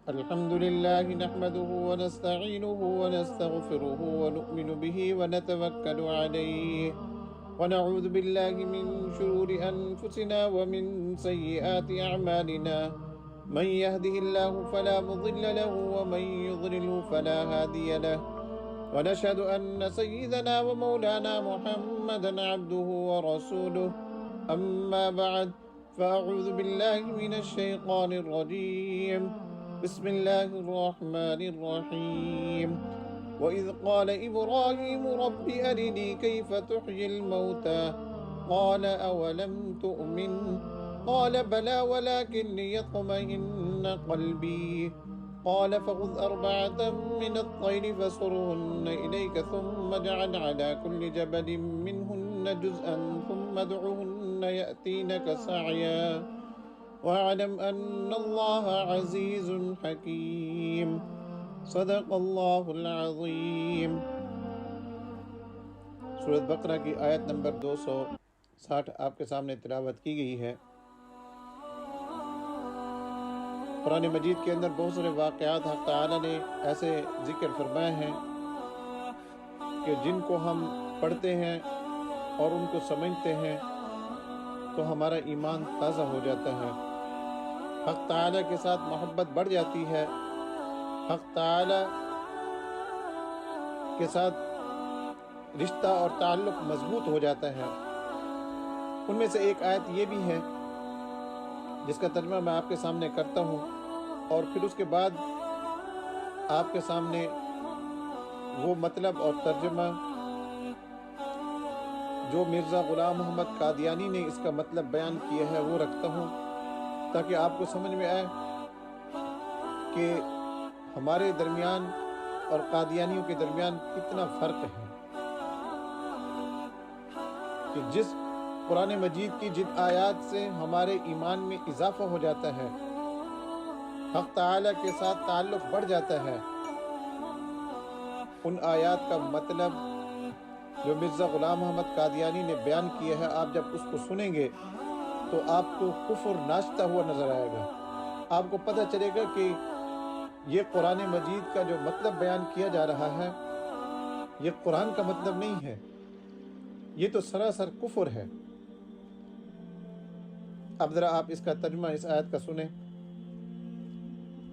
الحمد لله نحمده ونستعينه ونستغفره ونؤمن به ونتوكل عليه ونعوذ بالله من شرور أنفسنا ومن سيئات أعمالنا من يهده الله فلا مضل له ومن يضلله فلا هادي له ونشهد أن سيدنا ومولانا محمدا عبده ورسوله أما بعد فأعوذ بالله من الشيطان الرجيم بسم الله الرحمن الرحيم وإذ قال إبراهيم رب أرني كيف تحيي الموتى قال أولم تؤمن قال بلى ولكن ليطمئن قلبي قال فخذ أربعة من الطير فصرهن إليك ثم اجعل على كل جبل منهن جزءا ثم ادعهن يأتينك سعيا واعلم أن الله عزيز حكيم صدق اللہ العظیم۔ سورۃ بقرہ کی آیت نمبر 260 آپ کے سامنے تلاوت کی گئی ہے۔ قرآن مجید کے اندر بہت سارے واقعات حق تعالی نے ایسے ذکر فرمائے ہیں کہ جن کو ہم پڑھتے ہیں اور ان کو سمجھتے ہیں تو ہمارا ایمان تازہ ہو جاتا ہے، حق تعالی کے ساتھ محبت بڑھ جاتی ہے، حق تعالی کے ساتھ رشتہ اور تعلق مضبوط ہو جاتا ہے۔ ان میں سے ایک آیت یہ بھی ہے جس کا ترجمہ میں آپ کے سامنے کرتا ہوں، اور پھر اس کے بعد آپ کے سامنے وہ مطلب اور ترجمہ جو مرزا غلام محمد قادیانی نے اس کا مطلب بیان کیا ہے وہ رکھتا ہوں، تاکہ آپ کو سمجھ میں آئے کہ ہمارے درمیان اور قادیانیوں کے درمیان کتنا فرق ہے، کہ جس قرآن مجید کی جن آیات سے ہمارے ایمان میں اضافہ ہو جاتا ہے، حق تعالی کے ساتھ تعلق بڑھ جاتا ہے، ان آیات کا مطلب جو مرزا غلام محمد قادیانی نے بیان کیا ہے، آپ جب اس کو سنیں گے تو آپ کو کفر ناشتا ہوا نظر آئے گا۔ آپ کو پتہ چلے گا کہ یہ قرآن مجید کا جو مطلب بیان کیا جا رہا ہے یہ قرآن کا مطلب نہیں ہے، یہ تو سراسر کفر ہے۔ اب ذرا آپ اس کا ترجمہ اس آیت کا سنیں۔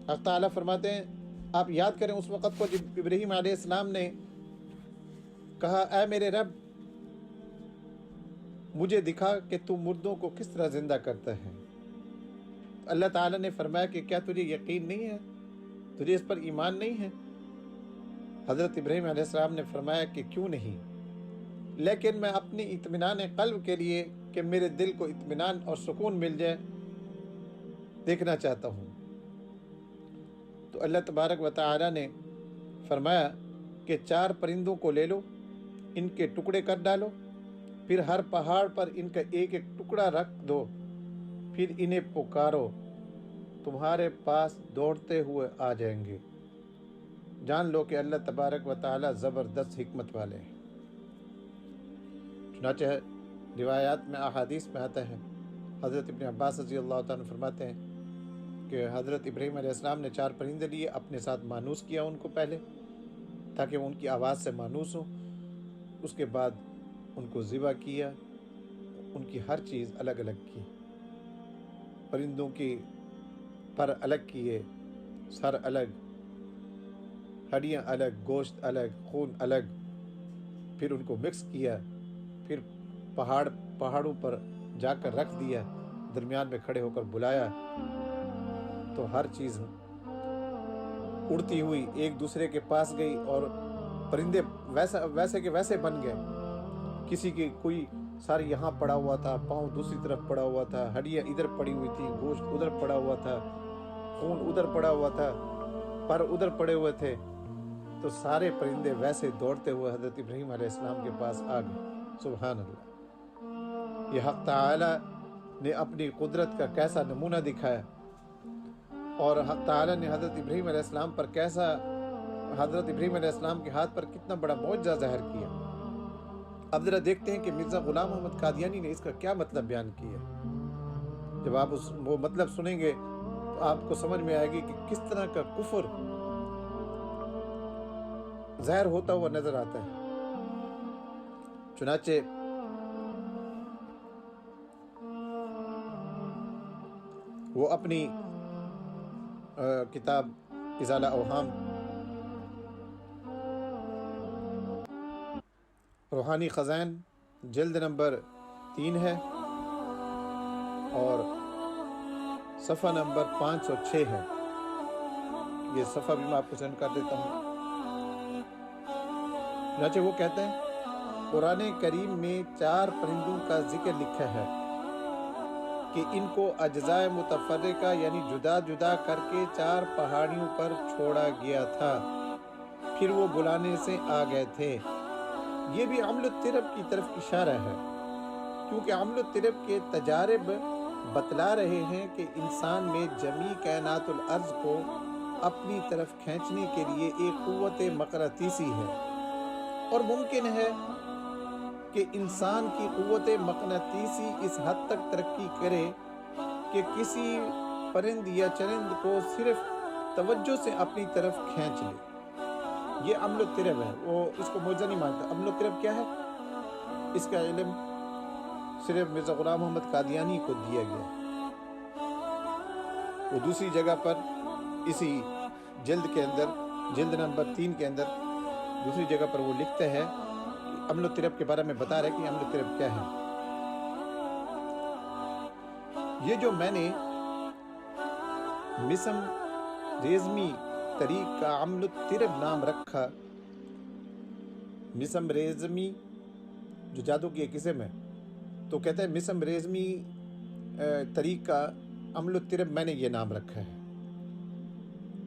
حق تعالیٰ فرماتے ہیں، آپ یاد کریں اس وقت کو جب ابراہیم علیہ السلام نے کہا، اے میرے رب مجھے دکھا کہ تو مردوں کو کس طرح زندہ کرتا ہے۔ اللہ تعالیٰ نے فرمایا کہ کیا تجھے یقین نہیں ہے، تجھے اس پر ایمان نہیں ہے؟ حضرت ابراہیم علیہ السلام نے فرمایا کہ کیوں نہیں، لیکن میں اپنی اطمینان قلب کے لیے کہ میرے دل کو اطمینان اور سکون مل جائے دیکھنا چاہتا ہوں۔ تو اللہ تبارک و تعالی نے فرمایا کہ 4 پرندوں کو لے لو، ان کے ٹکڑے کر ڈالو، پھر ہر پہاڑ پر ان کا ایک ایک ٹکڑا رکھ دو، پھر انہیں پکارو، تمہارے پاس دوڑتے ہوئے آ جائیں گے۔ جان لو کہ اللہ تبارک و تعالی زبردست حکمت والے ہیں۔ چنانچہ روایات میں احادیث میں آتا ہے، حضرت ابن عباس رضی اللہ تعالیٰ فرماتے ہیں کہ حضرت ابراہیم علیہ السلام نے 4 پرندے لیے، اپنے ساتھ مانوس کیا ان کو پہلے تاکہ وہ ان کی آواز سے مانوس ہوں، اس کے بعد ان کو ذبح کیا، ان کی ہر چیز الگ الگ کی، پرندوں کی پر الگ کیے، سر الگ، ہڈیاں الگ، گوشت الگ، خون الگ، پھر ان کو مکس کیا، پھر پہاڑوں پر جا کر رکھ دیا، درمیان میں کھڑے ہو کر بلایا، تو ہر چیز اڑتی ہوئی ایک دوسرے کے پاس گئی، اور پرندے ویسے کے ویسے بن گئے۔ کسی کی کوئی سر یہاں پڑا ہوا تھا، پاؤں دوسری طرف پڑا ہوا تھا، ہڈیاں ادھر پڑی ہوئی تھی، گوشت ادھر پڑا ہوا تھا، خون ادھر پڑا ہوا تھا، پر ادھر پڑے ہوئے تھے، تو سارے پرندے ویسے دوڑتے ہوئے حضرت ابراہیم علیہ السلام کے پاس آ گئے۔ سبحان اللہ، یہ حق تعالی نے اپنی قدرت کا کیسا نمونہ دکھایا، اور حق تعالی نے حضرت ابراہیم علیہ السلام پر کیسا، حضرت ابراہیم علیہ السلام کے ہاتھ پر کتنا بڑا معجزہ ظاہر کیا۔ اب ذرا دیکھتے ہیں کہ مرزا غلام محمد قادیانی نے اس کا کیا مطلب بیان کیا۔ جب آپ وہ مطلب سنیں گے تو آپ کو سمجھ میں آئے گی کہ کس طرح کا کفر ظاہر ہوتا ہوا نظر آتا ہے۔ چنانچہ وہ اپنی کتاب ازالہ اوہام روحانی خزائن جلد نمبر 3 ہے اور صفحہ نمبر 506 ہے، یہ صفحہ بھی میں آپ کو سینڈ کر دیتا ہوں۔ چنانچہ وہ کہتے ہیں قرآن کریم میں 4 پرندوں کا ذکر لکھا ہے کہ ان کو اجزاء متفرقہ یعنی جدا جدا کر کے 4 پہاڑیوں پر چھوڑا گیا تھا، پھر وہ بلانے سے آ گئے تھے۔ یہ بھی عمل الترب کی طرف اشارہ ہے، کیونکہ عمل الترب کے تجارب بتلا رہے ہیں کہ انسان میں جمیع کائنات الارض کو اپنی طرف کھینچنے کے لیے ایک قوت مقناطیسی ہے، اور ممکن ہے کہ انسان کی قوت مقناطیسی اس حد تک ترقی کرے کہ کسی پرند یا چرند کو صرف توجہ سے اپنی طرف کھینچ لے۔ یہ عمل الترب ہے، وہ اس کو معجزہ نہیں مانتا۔ عمل الترب کیا ہے؟ اس کا علم صرف مرزا غلام محمد قادیانی کو دیا گیا۔ وہ دوسری جگہ پر اسی جلد کے اندر، جلد نمبر 3 کے اندر دوسری جگہ پر وہ لکھتے ہیں کہ عمل الترب کے بارے میں بتا رہے کہ عمل الترب کیا ہے۔ یہ جو میں نے مسم ریزمی طریق کا عمل الترب نام رکھا، مسم ریزمی جو جادو کی ایک قسم ہے، تو کہتے ہیں مسم ریزمی طریق کا عمل الترب میں نے یہ نام رکھا ہے،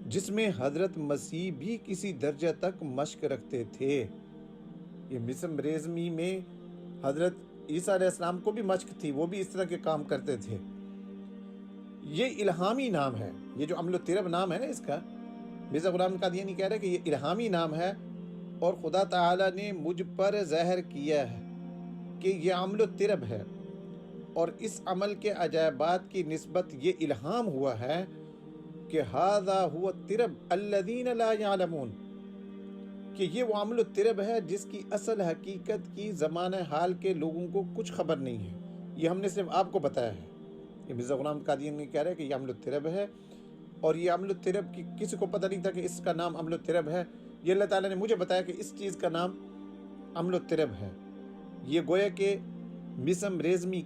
جس میں حضرت مسیح بھی کسی درجہ تک مشق رکھتے تھے۔ یہ مسم ریزمی میں حضرت عیسیٰ علیہ السلام کو بھی مشق تھی، وہ بھی اس طرح کے کام کرتے تھے۔ یہ الہامی نام ہے، یہ جو عمل الترب نام ہے نا اس کا، مرزا غلام قادیانی کہہ رہے کہ یہ الہامی نام ہے، اور خدا تعالیٰ نے مجھ پر ظاہر کیا ہے کہ یہ عمل الترب ہے، اور اس عمل کے عجائبات کی نسبت یہ الہام ہوا ہے کہ ھذا ھو الترب الذین لا یعلمون، کہ یہ وہ عمل الترب ہے جس کی اصل حقیقت کی زمانہ حال کے لوگوں کو کچھ خبر نہیں ہے، یہ ہم نے صرف آپ کو بتایا ہے۔ یہ مرزا غلام قادیانی کہہ رہے کہ یہ عمل الترب ہے، اور یہ عمل الترب کی کسی کو پتہ نہیں تھا کہ اس کا نام عمل الترب ہے۔ یہ اللہ تعالیٰ نے مجھے بتایا کہ اس چیز کا نام عمل الترب ہے۔ یہ گویا کہ مسم ریزمی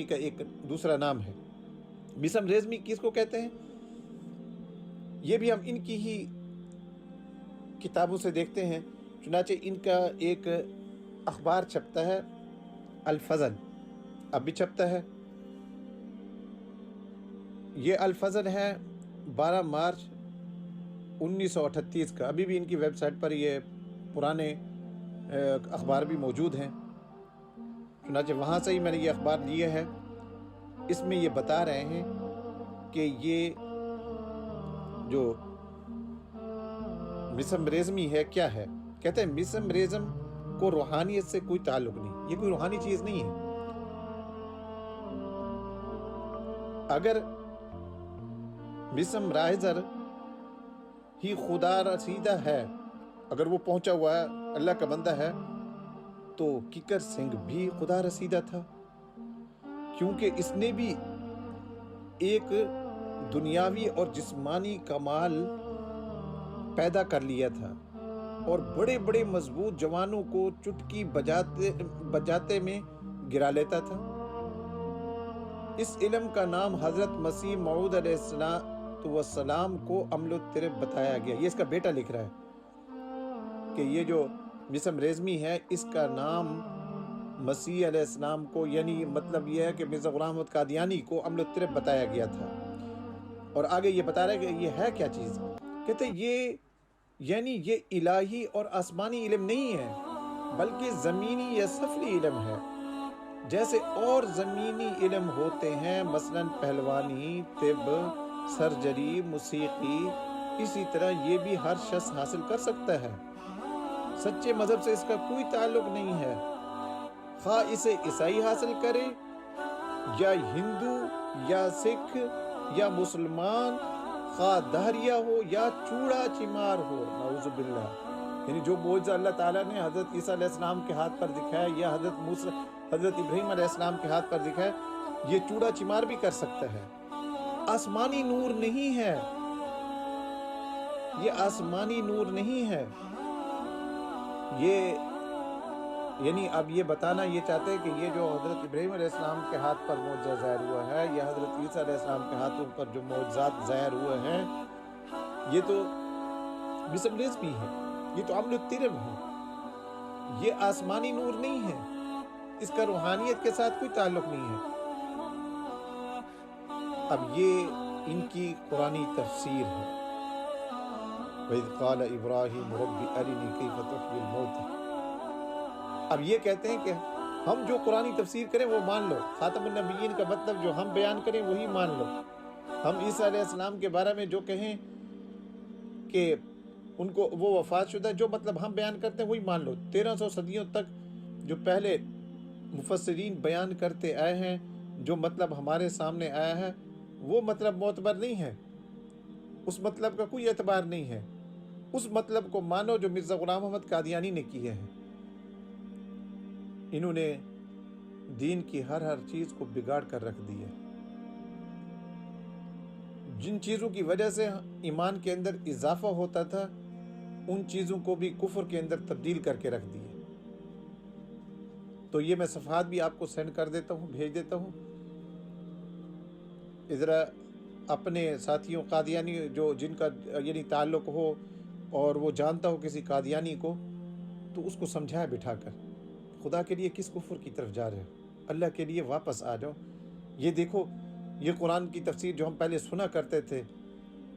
کا ایک دوسرا نام ہے۔ مسم ریزمی کس کو کہتے ہیں؟ یہ بھی ہم ان کی ہی کتابوں سے دیکھتے ہیں۔ چنانچہ ان کا ایک اخبار چھپتا ہے الفضل، اب بھی چھپتا ہے۔ یہ الفضل ہے 12 مارچ 1938 کا، ابھی بھی ان کی ویب سائٹ پر یہ پرانے اخبار بھی موجود ہیں۔ چنانچہ وہاں سے ہی میں نے یہ اخبار لیے ہے۔ اس میں یہ بتا رہے ہیں کہ یہ جو مسم ریزمی ہے کیا ہے۔ کہتے ہیں مسم ریزم کو روحانیت سے کوئی تعلق نہیں، یہ کوئی روحانی چیز نہیں ہے۔ اگر مسم رائزر ہی خدا رسیدہ ہے، اگر وہ پہنچا ہوا ہے، اللہ کا بندہ ہے، تو ککر سنگھ بھی خدا رسیدہ تھا، کیونکہ اس نے بھی ایک دنیاوی اور جسمانی کمال پیدا کر لیا تھا، اور بڑے بڑے مضبوط جوانوں کو چٹکی بجاتے میں گرا لیتا تھا۔ اس علم کا نام حضرت مسیح موعود علیہ السلام کو عمل الترب بتایا گیا۔ یہ اس کا بیٹا لکھ رہا ہے کہ یہ جو مسم ریزمی ہے اس کا نام مسیح علیہ السلام کو، یعنی مطلب یہ ہے کہ مرزا غلام محمد قادیانی کو عمل الترب بتایا گیا تھا۔ اور آگے یہ بتا رہا ہے کہ یہ ہے کیا چیز؟ کہتے ہیں یہ الہی اور آسمانی علم نہیں ہے، بلکہ زمینی یا سفلی علم ہے۔ جیسے اور زمینی علم ہوتے ہیں، مثلا پہلوانی، طب، سرجری، موسیقی، اسی طرح یہ بھی ہر شخص حاصل کر سکتا ہے۔ سچے مذہب سے اس کا کوئی تعلق نہیں ہے، خواہ اسے عیسائی حاصل کرے یا ہندو یا سکھ یا مسلمان خواہ دہریہ ہو یا چوڑا چمار ہو، نعوذ باللہ، یعنی جو معجزہ اللہ تعالیٰ نے حضرت عیسیٰ علیہ السلام کے ہاتھ پر دکھایا یا حضرت ابراہیم علیہ السلام کے ہاتھ پر دکھایا، یہ چوڑا چمار بھی کر سکتا ہے۔ آسمانی نور نہیں ہے، یہ آسمانی نور نہیں ہے، یہ یعنی اب یہ بتانا یہ چاہتے ہیں کہ یہ جو حضرت ابراہیم علیہ السلام کے ہاتھ پر معجزہ ظاہر ہوا ہے یا حضرت عیسیٰ علیہ السلام کے ہاتھوں پر جو معجزات ظاہر ہوئے ہیں، یہ تو مسبلز بھی ہیں، یہ تو عمل الترم ہے، یہ آسمانی نور نہیں ہے، اس کا روحانیت کے ساتھ کوئی تعلق نہیں ہے۔ اب یہ ان کی قرآنی تفسیر ہے، وَإِذْ قَالَ إِبْرَاهِيمُ رَبِّ أَرِنِي كَيْفَ تُحْيِي الْمَوْتَى۔ اب یہ کہتے ہیں کہ ہم جو قرآنی تفسیر کریں وہ مان لو، خاتم النبیین کا مطلب جو ہم بیان کریں وہی مان لو، ہم عیسیٰ علیہ السلام کے بارے میں جو کہیں کہ ان کو وہ وفات شدہ، جو مطلب ہم بیان کرتے ہیں وہی مان لو۔ 1300 صدیوں تک جو پہلے مفسرین بیان کرتے آئے ہیں، جو مطلب ہمارے سامنے آیا ہے وہ مطلب معتبر نہیں ہے، اس مطلب کا کوئی اعتبار نہیں ہے، اس مطلب کو مانو جو مرزا غلام محمد قادیانی نے کیے ہیں۔ انہوں نے دین کی ہر چیز کو بگاڑ کر رکھ دی ہے، جن چیزوں کی وجہ سے ایمان کے اندر اضافہ ہوتا تھا ان چیزوں کو بھی کفر کے اندر تبدیل کر کے رکھ دی ہے۔ تو یہ میں صفحات بھی آپ کو سینڈ کر دیتا ہوں، بھیج دیتا ہوں، ذرا اپنے ساتھیوں قادیانی جو جن کا یعنی تعلق ہو اور وہ جانتا ہو کسی قادیانی کو، تو اس کو سمجھائے بٹھا کر، خدا کے لیے کس کفر کی طرف جا رہے ہو، اللہ کے لیے واپس آ جاؤ۔ یہ دیکھو، یہ قرآن کی تفسیر جو ہم پہلے سنا کرتے تھے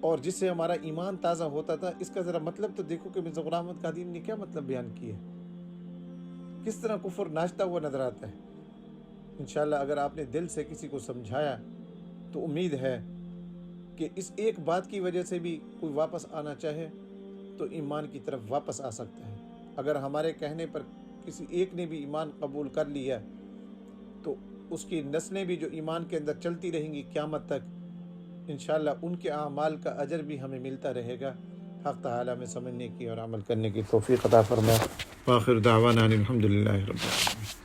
اور جس سے ہمارا ایمان تازہ ہوتا تھا، اس کا ذرا مطلب تو دیکھو کہ مرزا غلام محمد قادیانی نے کیا مطلب بیان کیا ہے، کس طرح کفر ناچتا ہوا نظر آتا ہے۔ انشاءاللہ اگر آپ نے دل سے کسی کو سمجھایا تو امید ہے کہ اس ایک بات کی وجہ سے بھی کوئی واپس آنا چاہے تو ایمان کی طرف واپس آ سکتا ہے۔ اگر ہمارے کہنے پر کسی ایک نے بھی ایمان قبول کر لیا تو اس کی نسلیں بھی جو ایمان کے اندر چلتی رہیں گی قیامت تک، انشاءاللہ ان کے اعمال کا اجر بھی ہمیں ملتا رہے گا۔ حق تعالیٰ میں سمجھنے کی اور عمل کرنے کی توفیق عطا فرمائے۔ وآخر دعوانا الحمدللہ رب العالمین۔